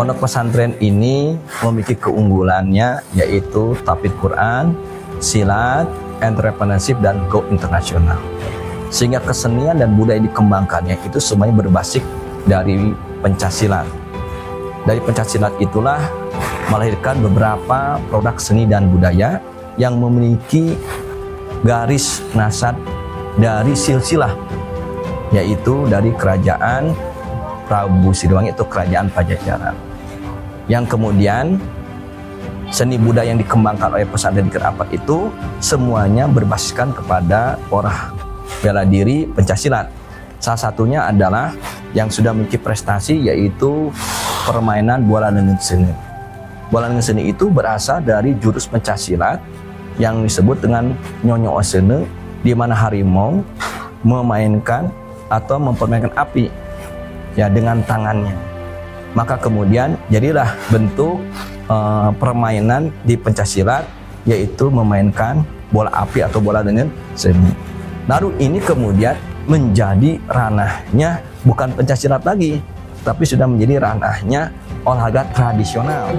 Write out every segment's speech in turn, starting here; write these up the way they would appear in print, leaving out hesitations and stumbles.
Pondok pesantren ini memiliki keunggulannya yaitu tahfidz Quran, silat, entrepreneurship, dan go internasional. Sehingga kesenian dan budaya dikembangkannya itu semuanya berbasis dari pencaksilat. Dari pencaksilat itulah melahirkan beberapa produk seni dan budaya yang memiliki garis nasab dari silsilah, yaitu dari kerajaan Prabu Siliwangi, itu kerajaan Pajajaran. Yang kemudian seni budaya yang dikembangkan oleh pesantren Negeri Ampat itu semuanya berbasiskan kepada orah bela diri pencaksilat. Salah satunya adalah yang sudah memiliki prestasi yaitu permainan bola dengan seni. Bola dengan seni itu berasal dari jurus pencaksilat yang disebut dengan Nyonyo Osene, di mana harimau memainkan atau mempermainkan api ya dengan tangannya. Maka kemudian jadilah bentuk permainan di pencaksilat yaitu memainkan bola api atau bola dengan seni. Lalu ini kemudian menjadi ranahnya bukan pencaksilat lagi, tapi sudah menjadi ranahnya olahraga tradisional.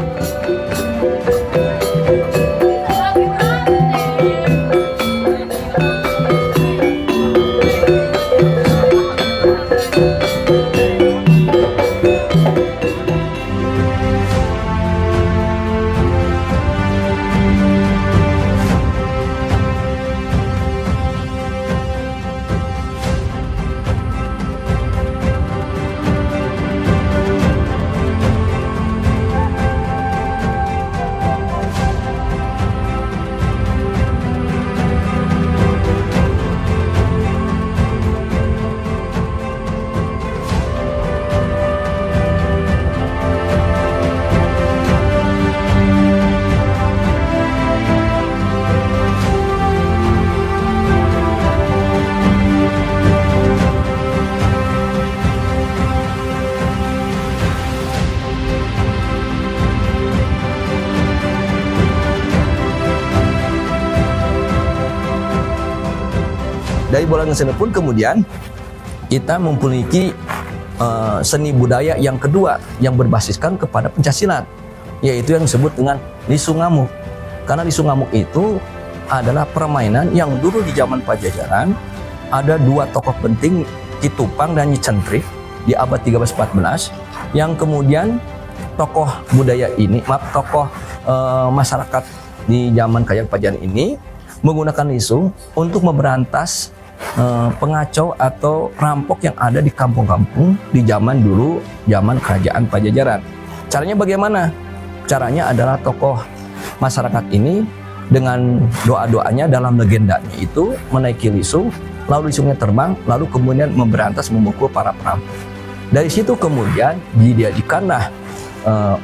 Dari bola dengan seni pun kemudian kita memiliki seni budaya yang kedua yang berbasiskan kepada pencaksilat, yaitu yang disebut dengan Lisung Ngamuk. Karena Lisung Ngamuk itu adalah permainan yang dulu di zaman Pajajaran ada dua tokoh penting, Ki Tupang dan Nyi Centrik di abad 13-14, yang kemudian tokoh budaya ini, tokoh masyarakat di zaman Kerajaan Pajajaran ini menggunakan lisung untuk memberantas pengacau atau rampok yang ada di kampung-kampung di zaman dulu, zaman Kerajaan Pajajaran. Caranya bagaimana? Caranya adalah tokoh masyarakat ini dengan doa-doanya dalam legendanya itu menaiki lisung, lalu lisungnya terbang, lalu kemudian memberantas memukul para perampok. Dari situ kemudian dijadikanlah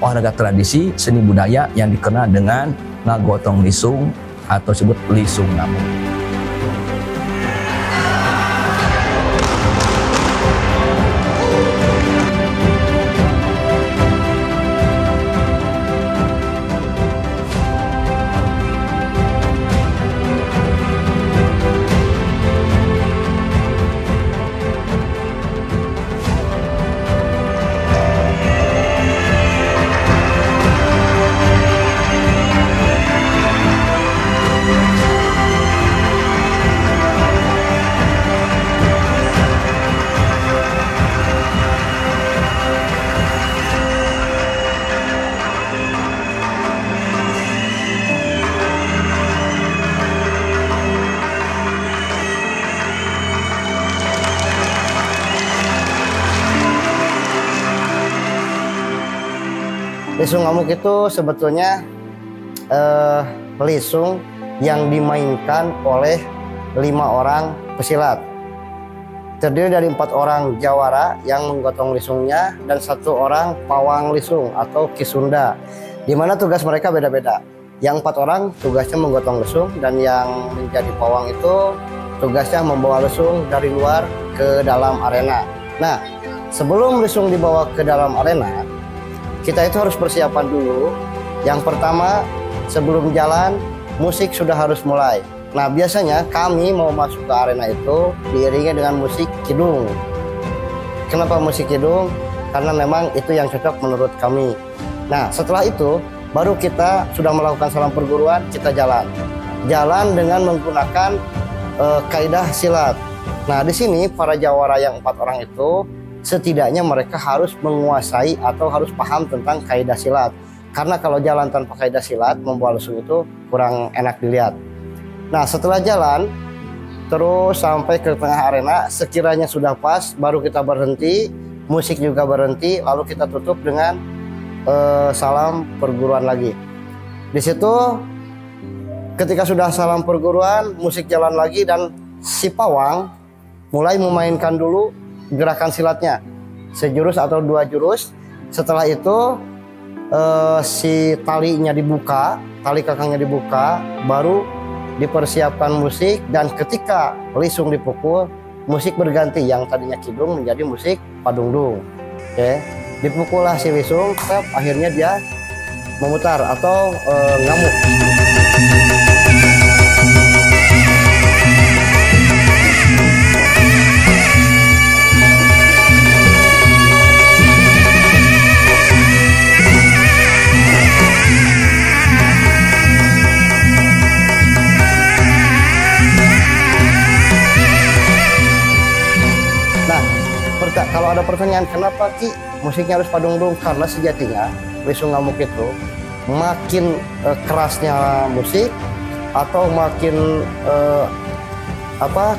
olahraga tradisi seni budaya yang dikenal dengan ngagotong lisung atau disebut Lisung Ngamuk. Lisung Ngamuk itu sebetulnya lisung yang dimainkan oleh 5 orang pesilat. Terdiri dari 4 orang jawara yang menggotong lisungnya dan 1 orang pawang lisung atau kisunda, di mana tugas mereka beda-beda. Yang 4 orang tugasnya menggotong lisung dan yang menjadi pawang itu tugasnya membawa lisung dari luar ke dalam arena. Nah, sebelum lisung dibawa ke dalam arena, kita itu harus persiapan dulu. Yang pertama, sebelum jalan, musik sudah harus mulai. Nah, biasanya kami mau masuk ke arena itu diiringi dengan musik kidung. Kenapa musik kidung? karena memang itu yang cocok menurut kami. Nah, setelah itu baru kita sudah melakukan salam perguruan, kita jalan dengan menggunakan kaidah silat. Nah, di sini para jawara yang 4 orang itu setidaknya mereka harus menguasai atau harus paham tentang kaidah silat. Karena kalau jalan tanpa kaidah silat membawa lesung itu kurang enak dilihat. Nah, setelah jalan terus sampai ke tengah arena, sekiranya sudah pas baru kita berhenti, musik juga berhenti, lalu kita tutup dengan salam perguruan lagi. Di situ ketika sudah salam perguruan, musik jalan lagi dan si pawang mulai memainkan dulu gerakan silatnya, sejurus atau 2 jurus. Setelah itu si talinya dibuka, tali kakangnya dibuka, baru dipersiapkan musik, dan ketika lisung dipukul, musik berganti, yang tadinya kidung menjadi musik padungdung. Oke, dipukullah si lisung, akhirnya dia memutar atau ngamuk. Kalau ada pertanyaan kenapa Ki musiknya harus padungdung, karena sejatinya lisung ngamuk itu makin kerasnya musik atau makin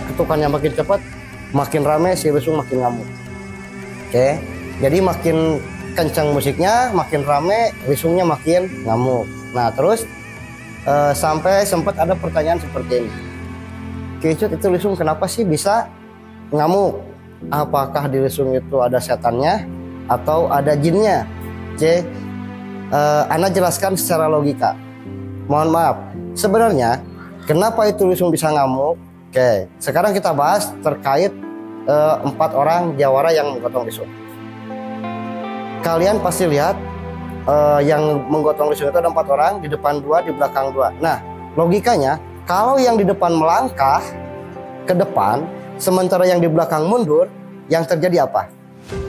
ketukannya makin cepat, makin rame si lisung makin ngamuk. Oke, jadi makin kencang musiknya, makin rame, lisungnya makin ngamuk. Nah, terus sampai sempat ada pertanyaan seperti ini, Ki Icut, itu lisung kenapa sih bisa ngamuk? Apakah di lisung itu ada setannya atau ada jinnya? Ana jelaskan secara logika. Mohon maaf, sebenarnya kenapa itu lisung bisa ngamuk? Oke, sekarang kita bahas terkait 4 orang jawara yang menggotong lisung. Kalian pasti lihat yang menggotong lisung itu ada 4 orang, di depan 2, di belakang 2. Nah, logikanya kalau yang di depan melangkah ke depan, sementara yang di belakang mundur, yang terjadi apa?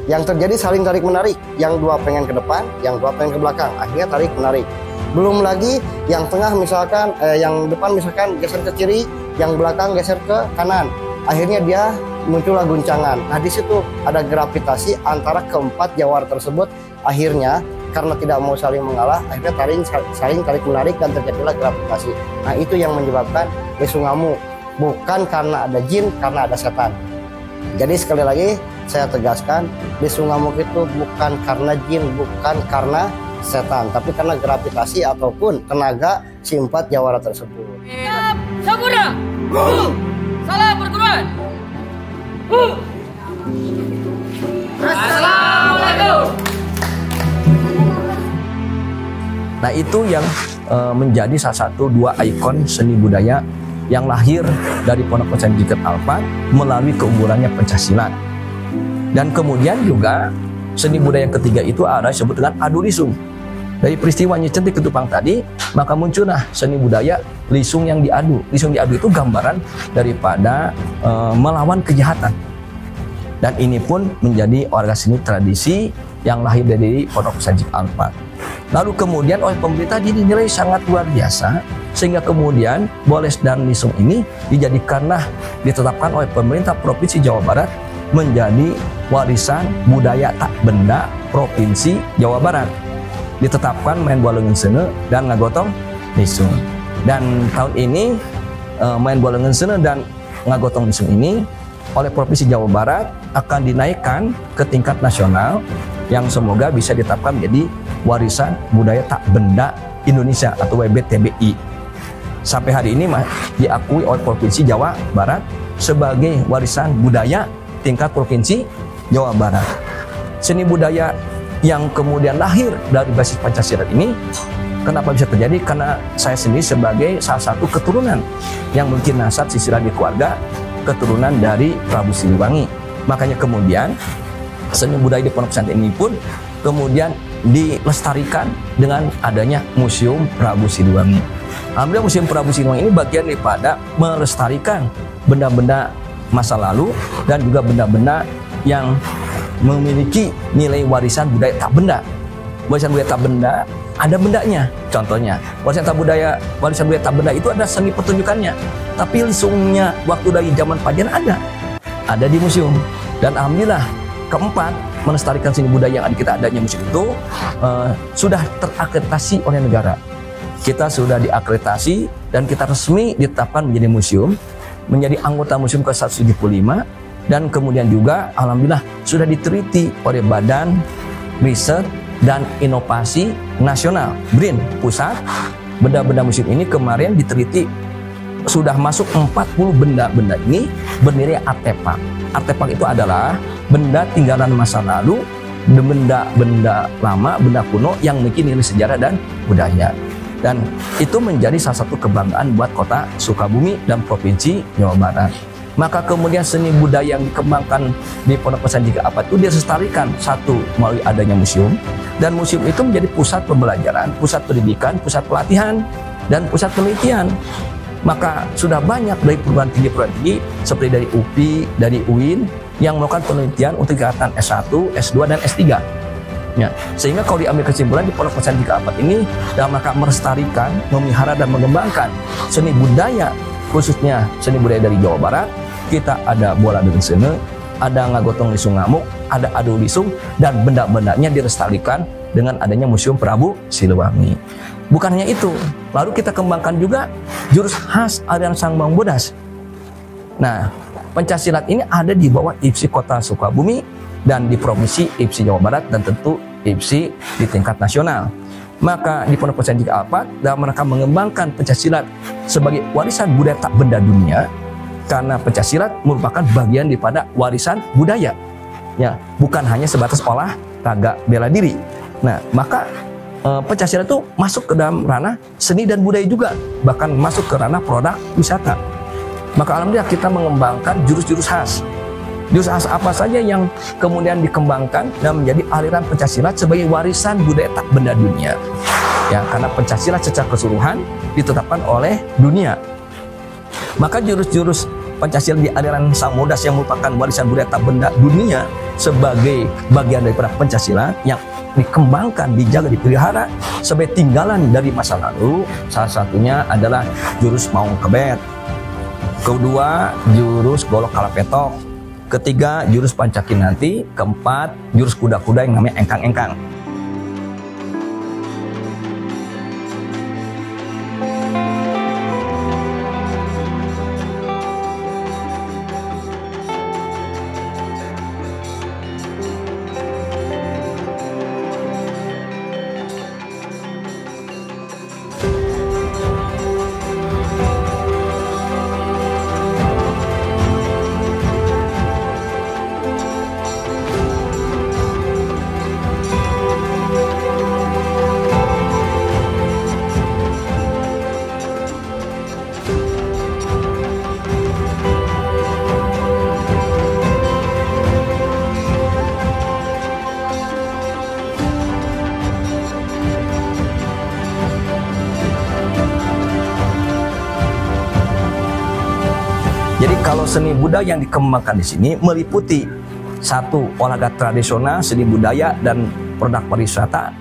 Yang terjadi saling tarik-menarik. Yang 2 pengen ke depan, yang 2 pengen ke belakang. Akhirnya tarik-menarik. Belum lagi yang tengah misalkan, yang depan misalkan geser ke kiri, yang belakang geser ke kanan. Akhirnya dia muncullah guncangan. Nah, di situ ada gravitasi antara keempat jawara tersebut. Akhirnya karena tidak mau saling mengalah, akhirnya saling tarik-menarik dan terjadilah gravitasi. Nah, itu yang menyebabkan lisung ngamuk. Bukan karena ada jin, karena ada setan. Jadi sekali lagi saya tegaskan, lisung ngamuk itu bukan karena jin, bukan karena setan, tapi karena gravitasi ataupun tenaga si 4 jawara tersebut. Sampurna. Salam perguruan. Assalamualaikum. Nah, itu yang menjadi salah satu 2 ikon seni budaya yang lahir dari Pondok Pesantren Jikat Alpat melalui keunggulannya pencaksilat. Dan kemudian juga seni budaya yang ketiga itu ada disebut dengan adu lisung. Dari peristiwa Nyecentik Ketupang tadi, maka muncullah seni budaya lisung yang diadu. Lisung diadu itu gambaran daripada melawan kejahatan. Dan ini pun menjadi warga seni tradisi yang lahir dari Pondok Pesantren Jikat Alpat. Lalu kemudian oleh pemerintah dinilai sangat luar biasa, sehingga kemudian Boles dan Lisung ini dijadikanlah, ditetapkan oleh pemerintah Provinsi Jawa Barat menjadi warisan budaya tak benda Provinsi Jawa Barat. Ditetapkan main bola ngensene dan ngagotong lisung. Dan tahun ini main bola ngensene dan ngagotong lisung ini oleh Provinsi Jawa Barat akan dinaikkan ke tingkat nasional, yang semoga bisa ditetapkan menjadi warisan budaya tak benda Indonesia atau WBTBI. Sampai hari ini diakui oleh Provinsi Jawa Barat sebagai warisan budaya tingkat Provinsi Jawa Barat. Seni budaya yang kemudian lahir dari basis Pancasila ini, kenapa bisa terjadi? Karena saya sendiri sebagai salah satu keturunan yang mungkin nasab silsilah di keluarga keturunan dari Prabu Siliwangi. Makanya kemudian seni budaya di Pondok Pesantren ini pun kemudian dilestarikan dengan adanya Museum Prabu Siliwangi. Alhamdulillah Museum Prabu Siliwangi ini bagian daripada melestarikan benda-benda masa lalu dan juga benda-benda yang memiliki nilai warisan budaya tak benda. Warisan budaya tak benda ada bendanya. Contohnya, warisan budaya tak benda itu ada seni pertunjukannya. Tapi lisungnya waktu dari zaman Pajajaran ada di museum. Dan alhamdulillah, keempat, melestarikan seni budaya yang kita adanya museum itu sudah terakreditasi oleh negara. Kita sudah diakreditasi dan kita resmi ditetapkan menjadi museum, menjadi anggota museum ke-175, dan kemudian juga alhamdulillah sudah diteliti oleh Badan Riset dan Inovasi Nasional BRIN Pusat. Benda-benda museum ini kemarin diteliti sudah masuk 40 benda-benda ini bernilai artefak. Artefak itu adalah benda tinggalan masa lalu, benda-benda lama, benda kuno yang memiliki nilai sejarah dan budaya. Dan itu menjadi salah satu kebanggaan buat kota Sukabumi dan Provinsi Jawa Barat. Maka kemudian seni budaya yang dikembangkan di Pondok Pesantren Tiga Abad itu dilestarikan, satu melalui adanya museum, dan museum itu menjadi pusat pembelajaran, pusat pendidikan, pusat pelatihan, dan pusat penelitian. Maka sudah banyak dari perguruan tinggi seperti dari UPI, dari UIN yang melakukan penelitian untuk tingkatan S1, S2, dan S3. Ya, sehingga kalau diambil kesimpulan di Pondok Pesantren Tiga Abad ini dalam rangka melestarikan, memelihara dan mengembangkan seni budaya, khususnya seni budaya dari Jawa Barat. Kita ada bola dengan sene, ada ngagotong lisung ngamuk, ada adu lisung, dan benda-bendanya dilestarikan dengan adanya Museum Prabu Siliwangi. Bukan hanya itu, lalu kita kembangkan juga jurus khas aliran Sang Bang Bodas. Nah, pencaksilat ini ada di bawah IPSI Kota Sukabumi dan di Provinsi IPSI Jawa Barat dan tentu IPSI di tingkat nasional. Maka di Pondok Pesantren Tiga Abad dalam rangka mengembangkan pencaksilat sebagai warisan budaya tak benda dunia, karena pencaksilat merupakan bagian daripada warisan budaya, ya, bukan hanya sebatas olahraga bela diri. Nah, maka pencaksilat itu masuk ke dalam ranah seni dan budaya juga, bahkan masuk ke ranah produk wisata. Maka alhamdulillah kita mengembangkan jurus-jurus khas. Jurus khas apa saja yang kemudian dikembangkan dan menjadi aliran pencaksilat sebagai warisan budaya tak benda dunia. Ya, karena pencaksilat secara keseluruhan ditetapkan oleh dunia. Maka jurus-jurus Pancasila di aliran Sang Bodas yang merupakan warisan budaya tak benda dunia sebagai bagian daripada Pancasila yang dikembangkan, dijaga, dipelihara sebagai tinggalan dari masa lalu. Salah satunya adalah jurus Maung Kebet, kedua jurus Golok Kalapetok, ketiga jurus Pancakinanti, keempat jurus kuda-kuda yang namanya engkang-engkang. Jadi kalau seni budaya yang dikembangkan di sini meliputi satu, olahraga tradisional, seni budaya, dan produk pariwisata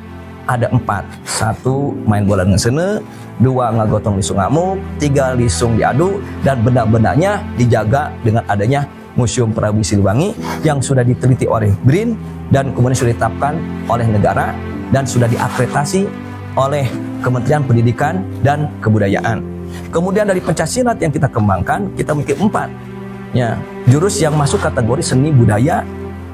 ada 4. 1, main bola dengan sene, 2, ngagotong lisung ngamuk, 3, lisung diadu, dan benda-bendanya dijaga dengan adanya Museum Prabu Siliwangi yang sudah diteliti oleh BRIN dan kemudian sudah ditetapkan oleh negara dan sudah diakreditasi oleh Kementerian Pendidikan dan Kebudayaan. Kemudian dari pencaksilat yang kita kembangkan, kita memiliki 4 ya, jurus yang masuk kategori seni budaya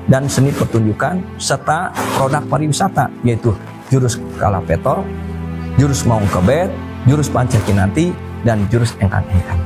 dan seni pertunjukan serta produk pariwisata, yaitu jurus Kalapetok, jurus Maung Kebet, jurus Pancakinanti, dan jurus engkang-engkang.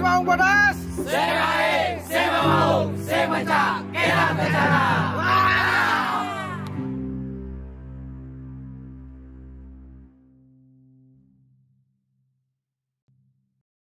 maung bodas. Semaing, semaung, semencak, kena kencana.